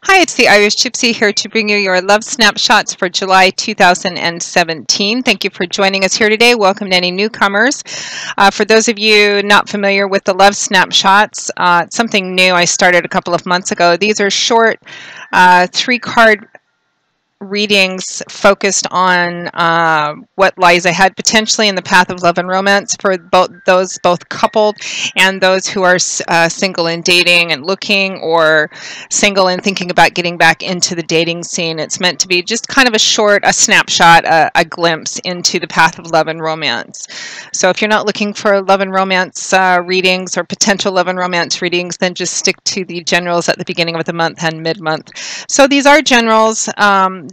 Hi, it's the Irish Gypsy here to bring you your love snapshots for July 2017. Thank you for joining us here today. Welcome to any newcomers. For those of you not familiar with the love snapshots, it's something new I started a couple of months ago. These are short 3-card readings focused on what lies ahead potentially in the path of love and romance for both coupled and those who are single and dating and looking, or single and thinking about getting back into the dating scene. It's meant to be just kind of a snapshot, a glimpse into the path of love and romance. So if you're not looking for love and romance readings or potential love and romance readings, then just stick to the generals at the beginning of the month and mid-month. So these are generals,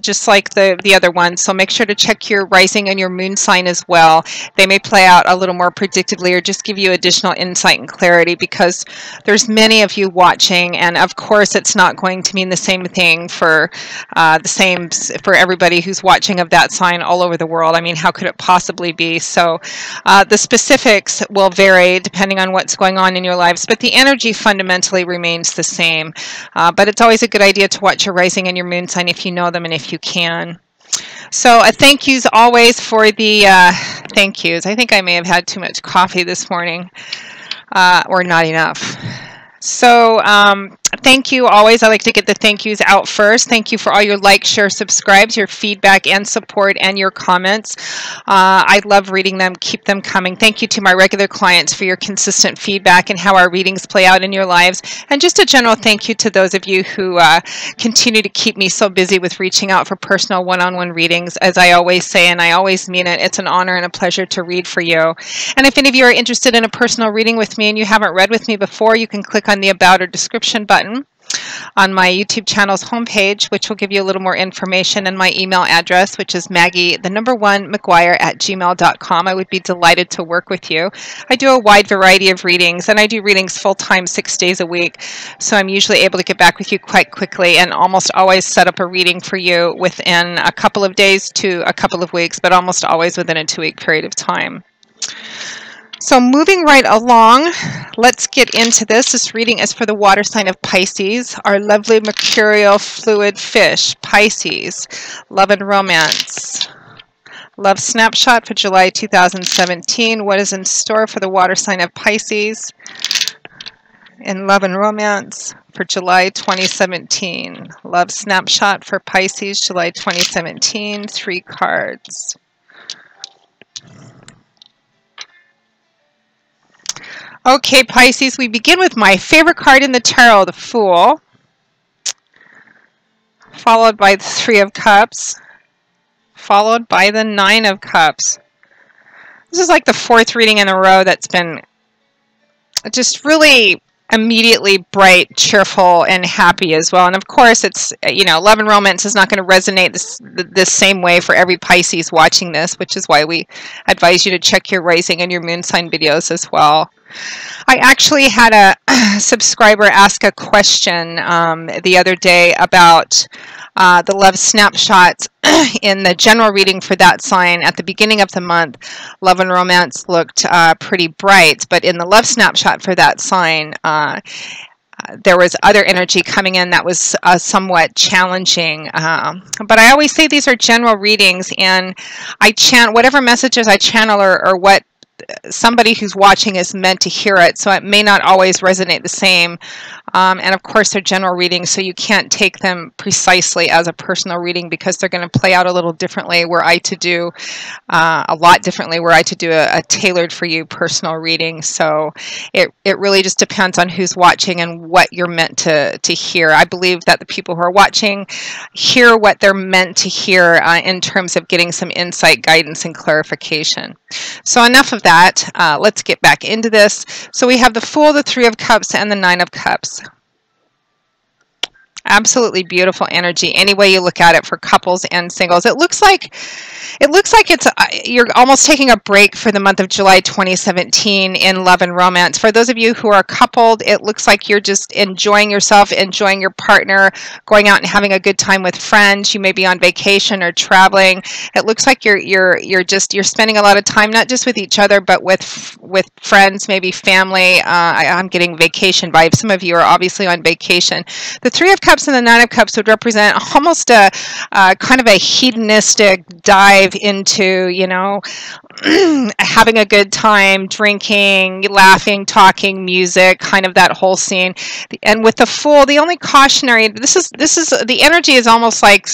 just like the other ones, so make sure to check your rising and your moon sign as well. They may play out a little more predictably or just give you additional insight and clarity, because there's many of you watching, and of course it's not going to mean the same thing for for everybody who's watching of that sign all over the world. I mean, how could it possibly be? So the specifics will vary depending on what's going on in your lives, but the energy fundamentally remains the same. But it's always a good idea to watch your rising and your moon sign if you know them and if you can. So thank yous always for the thank yous. I think I may have had too much coffee this morning, or not enough. So thank you always. I like to get the thank yous out first. Thank you for all your likes, shares, subscribes, your feedback and support, and your comments. I love reading them. Keep them coming. Thank you to my regular clients for your consistent feedback and how our readings play out in your lives. And just a general thank you to those of you who continue to keep me so busy with reaching out for personal one-on-one readings. As I always say, and I always mean it, it's an honor and a pleasure to read for you. And if any of you are interested in a personal reading with me and you haven't read with me before, you can click on the About or Description button on my YouTube channel's homepage, which will give you a little more information, and my email address, which is Maggie1McGuire@gmail.com. I would be delighted to work with you. I do a wide variety of readings, and I do readings full-time 6 days a week, so I'm usually able to get back with you quite quickly and almost always set up a reading for you within a couple of days to a couple of weeks, but almost always within a 2-week period of time. So moving right along, let's get into this. This reading is for the water sign of Pisces, our lovely mercurial fluid fish, Pisces, love and romance. Love snapshot for July 2017. What is in store for the water sign of Pisces in love and romance for July 2017? Love snapshot for Pisces, July 2017, 3 cards. Okay, Pisces, we begin with my favorite card in the tarot, the Fool, followed by the 3 of Cups, followed by the 9 of Cups. This is like the 4th reading in a row that's been just really immediately bright, cheerful, and happy as well. And of course, it's, you know, love and romance is not going to resonate this same way for every Pisces watching this, which is why we advise you to check your rising and your moon sign videos as well. I actually had a subscriber ask a question the other day about the love snapshots in the general reading for that sign. At the beginning of the month, love and romance looked pretty bright, but in the love snapshot for that sign, there was other energy coming in that was somewhat challenging. But I always say these are general readings, and I chant whatever messages I channel or what somebody who's watching is meant to hear it, so it may not always resonate the same. And of course, they're general readings, so you can't take them precisely as a personal reading, because they're going to play out a little differently were I to do a tailored for you personal reading. So it really just depends on who's watching and what you're meant to hear. I believe that the people who are watching hear what they're meant to hear in terms of getting some insight, guidance, and clarification. So enough of that. Let's get back into this. So we have the Fool, the 3 of Cups, and the 9 of Cups. Absolutely beautiful energy any way you look at it for couples and singles. It looks like it's you're almost taking a break for the month of July 2017 in love and romance. For those of you who are coupled, it looks like you're just enjoying yourself, enjoying your partner, going out and having a good time with friends. You may be on vacation or traveling. It looks like you're spending a lot of time not just with each other but with friends, maybe family. I'm getting vacation vibes. Some of you are obviously on vacation. The 3 of Cups Cups and the Nine of Cups would represent almost a kind of a hedonistic dive into, you know, having a good time, drinking, laughing, talking, music, kind of that whole scene. And with the Fool, the only cautionary, this is the energy is almost like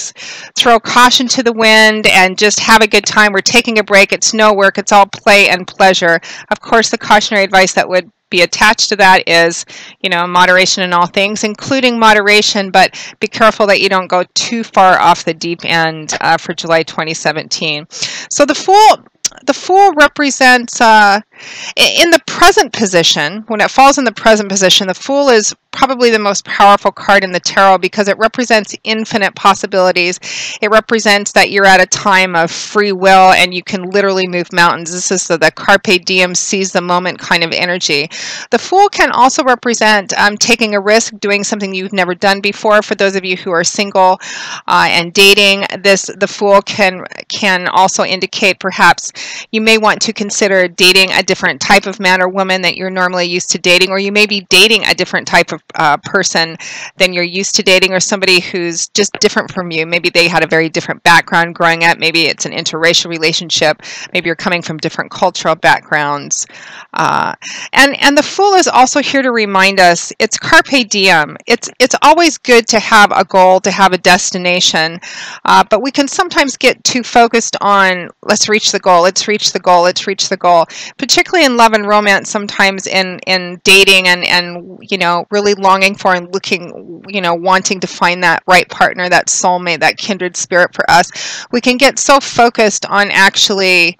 throw caution to the wind and just have a good time. We're taking a break. It's no work. It's all play and pleasure. Of course, the cautionary advice that would be attached to that is, you know, moderation in all things, including moderation, but be careful that you don't go too far off the deep end for July 2017. So the Fool represents, in the present position, when it falls in the present position, the Fool is probably the most powerful card in the tarot because it represents infinite possibilities. It represents that you're at a time of free will and you can literally move mountains. This is the carpe diem, seize the moment kind of energy. The Fool can also represent taking a risk, doing something you've never done before. For those of you who are single and dating, the Fool can also indicate perhaps you may want to consider dating a different type of man or woman that you're normally used to dating, or you may be dating a different type of person than you're used to dating, or somebody who's just different from you. Maybe they had a very different background growing up. Maybe it's an interracial relationship. Maybe you're coming from different cultural backgrounds. And the Fool is also here to remind us it's carpe diem. It's always good to have a goal, to have a destination, but we can sometimes get too focused on let's reach the goal, let's reach the goal, let's reach the goal. Particularly in love and romance, sometimes in dating and you know, really longing for and looking, you know, wanting to find that right partner, that soulmate, that kindred spirit for us, we can get so focused on actually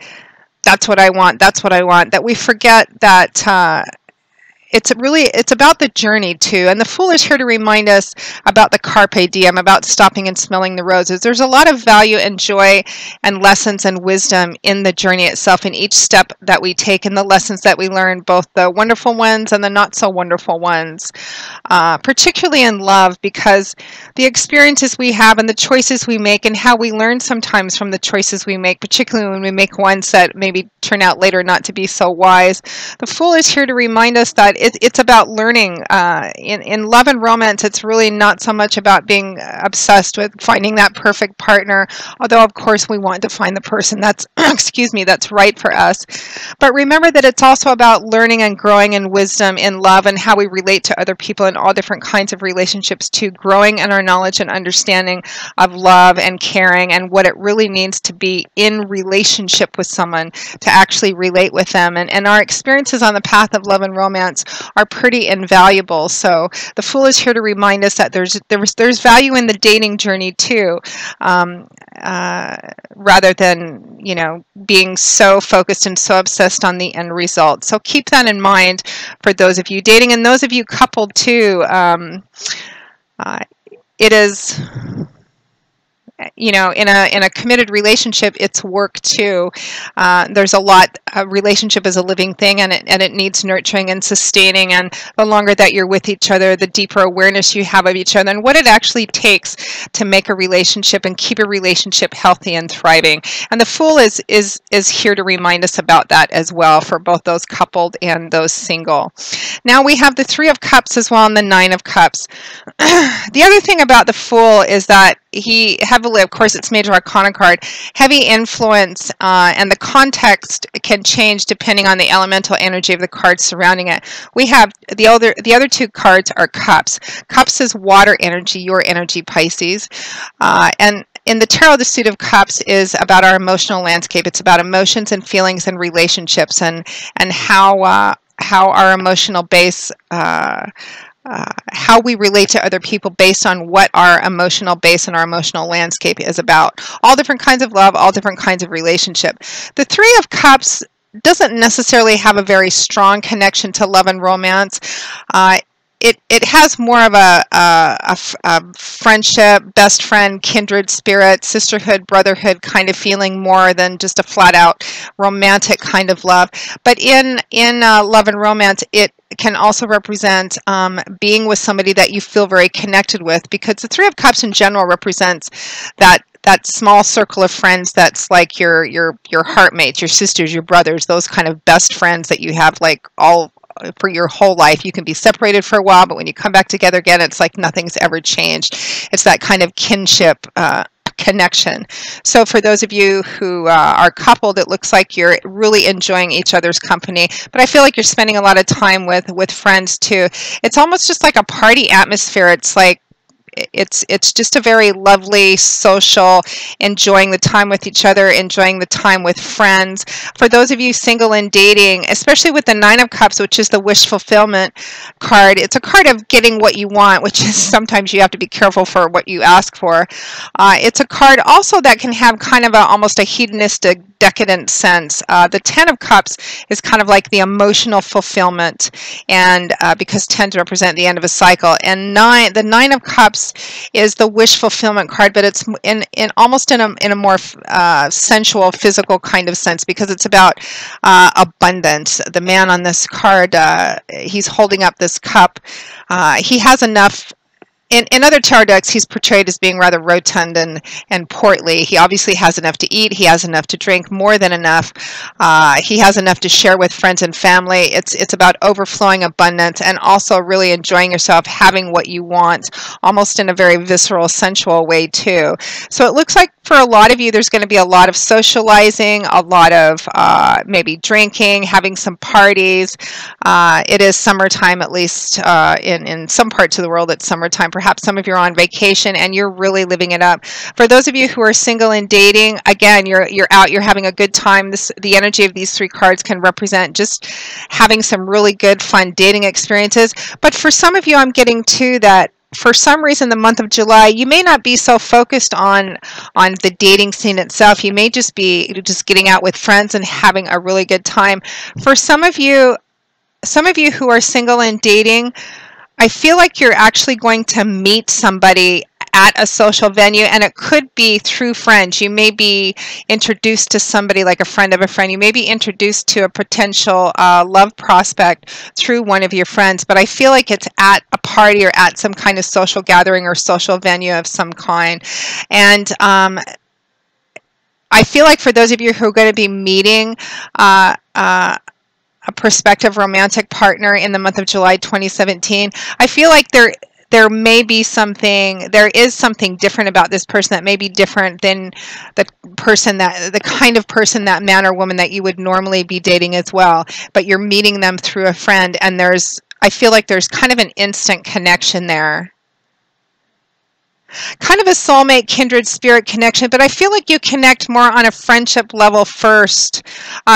that's what I want, that we forget that it's about the journey too. And the Fool is here to remind us about the carpe diem, about stopping and smelling the roses. There's a lot of value and joy and lessons and wisdom in the journey itself, in each step that we take, and the lessons that we learn, both the wonderful ones and the not so wonderful ones, particularly in love, because the experiences we have and the choices we make and how we learn sometimes from the choices we make, particularly when we make ones that maybe turn out later not to be so wise. The Fool is here to remind us that it's about learning. In love and romance, it's really not so much about being obsessed with finding that perfect partner, although of course we want to find the person that's excuse me, that's right for us. But remember that it's also about learning and growing in wisdom in love and how we relate to other people in all different kinds of relationships too, growing in our knowledge and understanding of love and caring and what it really means to be in relationship with someone, to actually relate with them. And our experiences on the path of love and romance are pretty invaluable. So the Fool is here to remind us that there's value in the dating journey too, rather than, you know, being so focused and so obsessed on the end result. So keep that in mind for those of you dating, and those of you coupled too. It is, you know, in a committed relationship, it's work too. There's a lot. A relationship is a living thing, and it needs nurturing and sustaining. And the longer that you're with each other, the deeper awareness you have of each other and what it actually takes to make a relationship and keep a relationship healthy and thriving. And the Fool is here to remind us about that as well, for both those coupled and those single. Now we have the Three of Cups as well, and the Nine of Cups. The other thing about the Fool is that he heavily, of course, it's major arcana card, heavy influence, and the context can change depending on the elemental energy of the cards surrounding it. We have the other two cards are Cups. Cups is water energy, your energy, Pisces, and in the tarot, the Suit of Cups is about our emotional landscape. It's about emotions and feelings and relationships, and how our emotional base. How we relate to other people based on what our emotional base and our emotional landscape is about. All different kinds of love, all different kinds of relationship. The Three of Cups doesn't necessarily have a very strong connection to love and romance. It has more of a friendship, best friend, kindred spirit, sisterhood, brotherhood kind of feeling, more than just a flat out romantic kind of love. But in love and romance, it can also represent being with somebody that you feel very connected with, because the Three of Cups in general represents that small circle of friends that's like your heartmates, your sisters, your brothers, those kind of best friends that you have like all for your whole life. You can be separated for a while, but when you come back together again, it's like nothing's ever changed. It's that kind of kinship connection. So for those of you who are coupled, it looks like you're really enjoying each other's company, but I feel like you're spending a lot of time with friends too. It's almost just like a party atmosphere. It's like it's just a very lovely social, enjoying the time with each other, enjoying the time with friends. For those of you single and dating, especially with the Nine of Cups, which is the wish fulfillment card, it's a card of getting what you want, which is sometimes you have to be careful for what you ask for. It's a card also that can have kind of almost a hedonistic, decadent sense. The Ten of Cups is kind of like the emotional fulfillment, and because tens represent the end of a cycle, and the Nine of Cups is the wish fulfillment card, but it's almost in a more sensual, physical kind of sense, because it's about abundance. The man on this card, he's holding up this cup. He has enough. In other tarot decks, he's portrayed as being rather rotund and portly. He obviously has enough to eat. He has enough to drink, more than enough. He has enough to share with friends and family. It's about overflowing abundance and also really enjoying yourself, having what you want, almost in a very visceral, sensual way too. So it looks like for a lot of you, there's going to be a lot of socializing, a lot of maybe drinking, having some parties. It is summertime, at least in some parts of the world, it's summertime. Perhaps some of you are on vacation and you're really living it up. For those of you who are single and dating, again, you're out, you're having a good time. The energy of these three cards can represent just having some really good, fun dating experiences. But for some of you, I'm getting to that for some reason the month of July, you may not be so focused on the dating scene itself. You may just be just getting out with friends and having a really good time. For some of you who are single and dating, I feel like you're actually going to meet somebody at a social venue, and it could be through friends. You may be introduced to somebody, like a friend of a friend. You may be introduced to a potential love prospect through one of your friends, but I feel like it's at a party or at some kind of social gathering or social venue of some kind. And I feel like for those of you who are going to be meeting a prospective romantic partner in the month of July 2017, I feel like there is something different about this person that may be different than the kind of person, that man or woman that you would normally be dating as well. But you're meeting them through a friend, and I feel like there's kind of an instant connection there. Kind of a soulmate, kindred spirit connection, but I feel like you connect more on a friendship level first.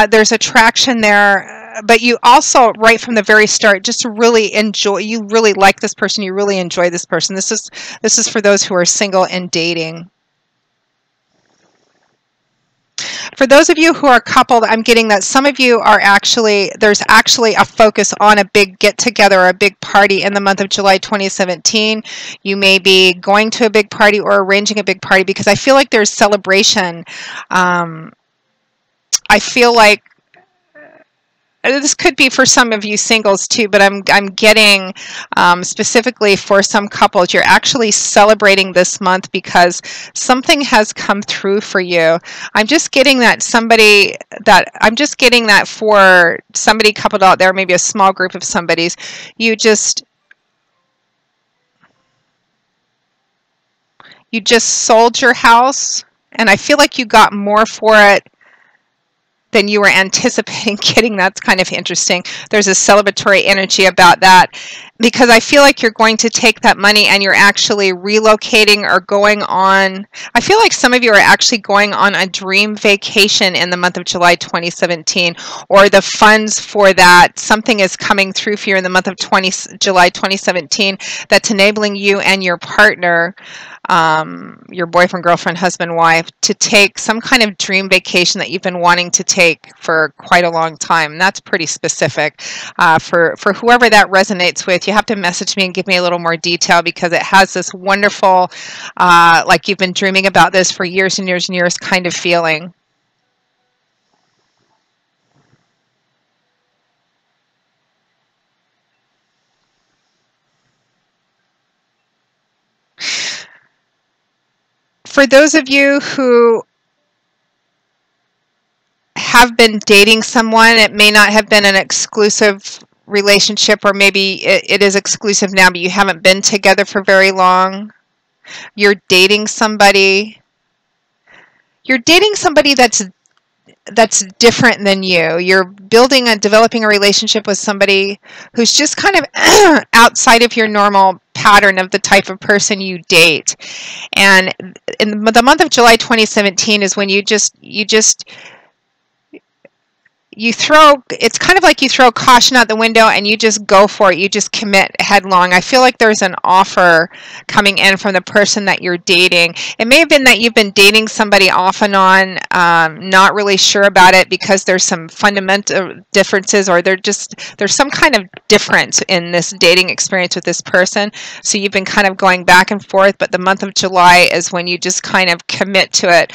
There's attraction there, but you also, right from the very start, just really enjoy. You really like this person. You really enjoy this person. This is for those who are single and dating. For those of you who are coupled, I'm getting that some of you are there's actually a focus on a big get-together or a big party in the month of July 2017. You may be going to a big party or arranging a big party, because I feel like there's celebration. I feel like this could be for some of you singles too, but I'm getting specifically for some couples, you're actually celebrating this month because something has come through for you. I'm just getting that for somebody coupled out there, maybe a small group of somebody's, you just sold your house, and I feel like you got more for it than you were anticipating getting. That's kind of interesting. There's a celebratory energy about that, because I feel like you're going to take that money and you're actually relocating or going on. I feel like some of you are actually going on a dream vacation in the month of July 2017, or the funds for that, something is coming through for you in the month of July 2017 that's enabling you and your partner, your boyfriend, girlfriend, husband, wife, to take some kind of dream vacation that you've been wanting to take for quite a long time. And that's pretty specific. For whoever that resonates with, you have to message me and give me a little more detail, because it has this wonderful, like you've been dreaming about this for years and years and years kind of feeling. For those of you who have been dating someone, it may not have been an exclusive relationship, or maybe it is exclusive now, but you haven't been together for very long. You're dating somebody. You're dating somebody that's different than you. You're building and developing a relationship with somebody who's just kind of outside of your normal pattern of the type of person you date. And in the month of July 2017 is when it's kind of like you throw caution out the window and you just go for it. You just commit headlong. I feel like there's an offer coming in from the person that you're dating. It may have been that you've been dating somebody off and on, not really sure about it because there's some fundamental differences, or there's some kind of difference in this dating experience with this person. So you've been kind of going back and forth, but the month of July is when you just kind of commit to it,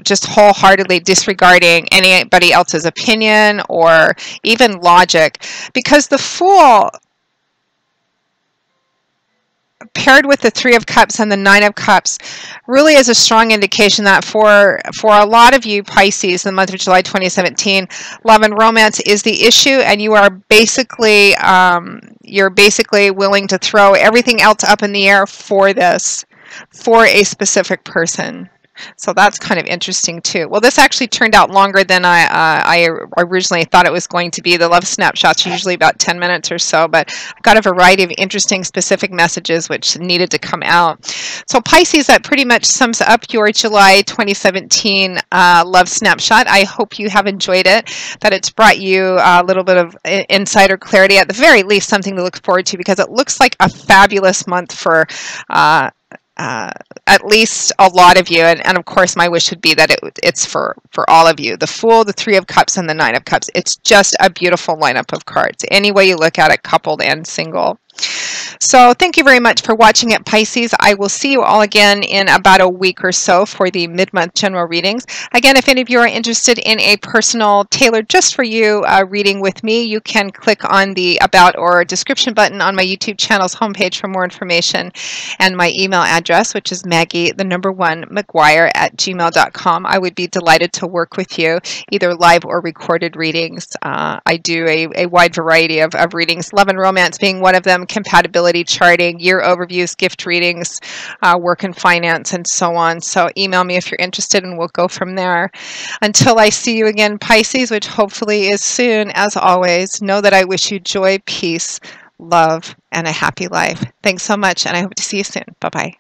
just wholeheartedly disregarding anybody else's opinion or even logic, because the Fool paired with the Three of Cups and the Nine of Cups really is a strong indication that for a lot of you Pisces, in the month of July 2017, love and romance is the issue, and you are basically willing to throw everything else up in the air for a specific person. So that's kind of interesting too. Well, this actually turned out longer than I originally thought it was going to be. The love snapshots are usually about 10 minutes or so, but I've got a variety of interesting specific messages which needed to come out. So Pisces, that pretty much sums up your July 2017 love snapshot. I hope you have enjoyed it, that it's brought you a little bit of insight or clarity, at the very least something to look forward to, because it looks like a fabulous month for at least a lot of you, and of course my wish would be that it's for all of you. The Fool, the Three of Cups, and the Nine of Cups. It's just a beautiful lineup of cards, any way you look at it, coupled and single. So thank you very much for watching it, Pisces. I will see you all again in about a week or so for the mid-month general readings. Again, if any of you are interested in a personal, tailored just for you reading with me, you can click on the About or Description button on my YouTube channel's homepage for more information, and my email address, which is Maggie1McGuire@gmail.com. I would be delighted to work with you, either live or recorded readings. I do a wide variety of readings, love and romance being one of them, compatibility charting, year overviews, gift readings, work and finance, and so on. So email me if you're interested, and we'll go from there. Until I see you again, Pisces, which hopefully is soon, as always, know that I wish you joy, peace, love, and a happy life. Thanks so much, and I hope to see you soon. Bye-bye.